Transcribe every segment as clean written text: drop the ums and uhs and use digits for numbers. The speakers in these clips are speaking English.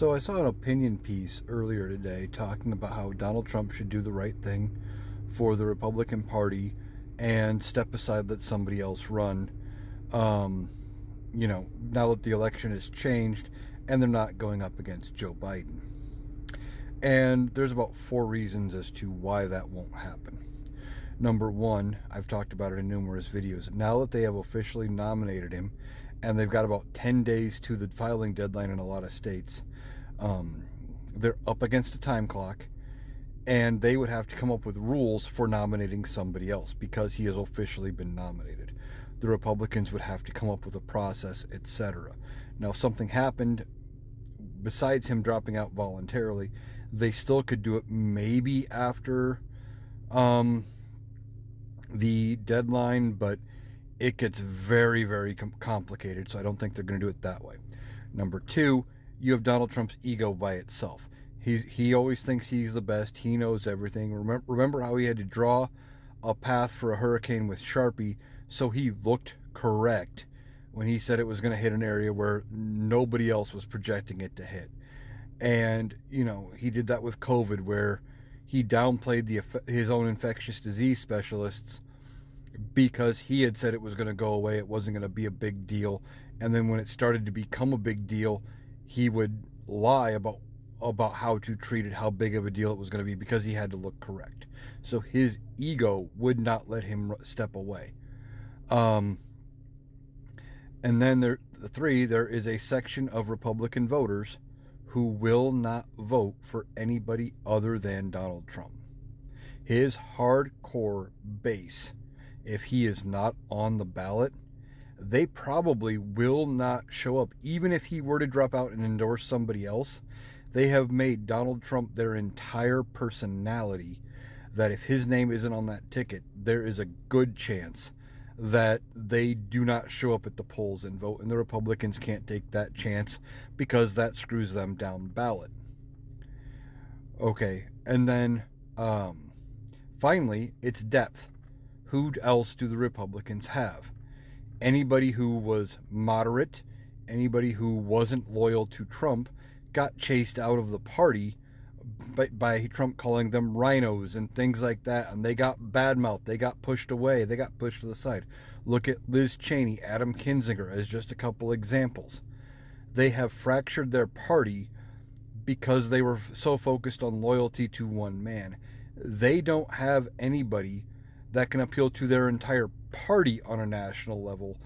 So I saw an opinion piece earlier today talking about how Donald Trump should do the right thing for the Republican Party and step aside, let somebody else run. Um, now that the election has changed and they're not going up against Joe Biden. And there's about 4 reasons as to why that won't happen. Number one, I've talked about it in numerous videos. Now that they have officially nominated him, and they've got about 10 days to the filing deadline in a lot of states, they're up against a time clock, and they would have to come up with rules for nominating somebody else because he has officially been nominated. The Republicans would have to come up with a process, etc. Now, if something happened besides him dropping out voluntarily, they still could do it maybe after the deadline, but it gets very, very complicated, so I don't think they're going to do it that way. Number two, you have Donald Trump's ego by itself. He always thinks he's the best. He knows everything. Remember how he had to draw a path for a hurricane with Sharpie so he looked correct when he said it was going to hit an area where nobody else was projecting it to hit. And, he did that with COVID, where he downplayed his own infectious disease specialists because he had said it was going to go away, it wasn't going to be a big deal. And then when it started to become a big deal, he would lie about how to treat it, how big of a deal it was going to be, because he had to look correct. So his ego would not let him step away. And then there is a section of Republican voters who will not vote for anybody other than Donald Trump. His hardcore base, if he is not on the ballot, they probably will not show up. Even if he were to drop out and endorse somebody else, they have made Donald Trump their entire personality, that if his name isn't on that ticket, there is a good chance that they do not show up at the polls and vote, and the Republicans can't take that chance because that screws them down ballot. Okay, and then finally, it's depth. Who else do the Republicans have? Anybody who was moderate, anybody who wasn't loyal to Trump, got chased out of the party by Trump calling them rhinos and things like that, and they got badmouthed, they got pushed away, they got pushed to the side. Look at Liz Cheney, Adam Kinzinger as just a couple examples. They have fractured their party because they were so focused on loyalty to one man. They don't have anybody that can appeal to their entire party on a national level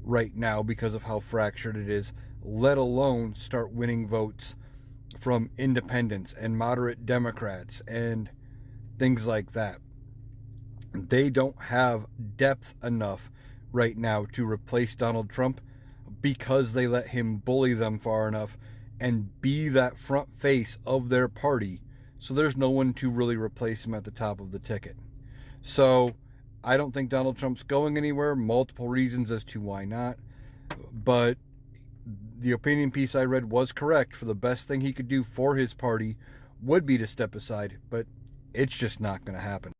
right now because of how fractured it is, let alone start winning votes from independents and moderate Democrats and things like that. They don't have depth enough right now to replace Donald Trump because they let him bully them far enough and be that front face of their party. So there's no one to really replace him at the top of the ticket. So I don't think Donald Trump's going anywhere. Multiple reasons as to why not. But the opinion piece I read was correct. For the best thing he could do for his party would be to step aside. But it's just not going to happen.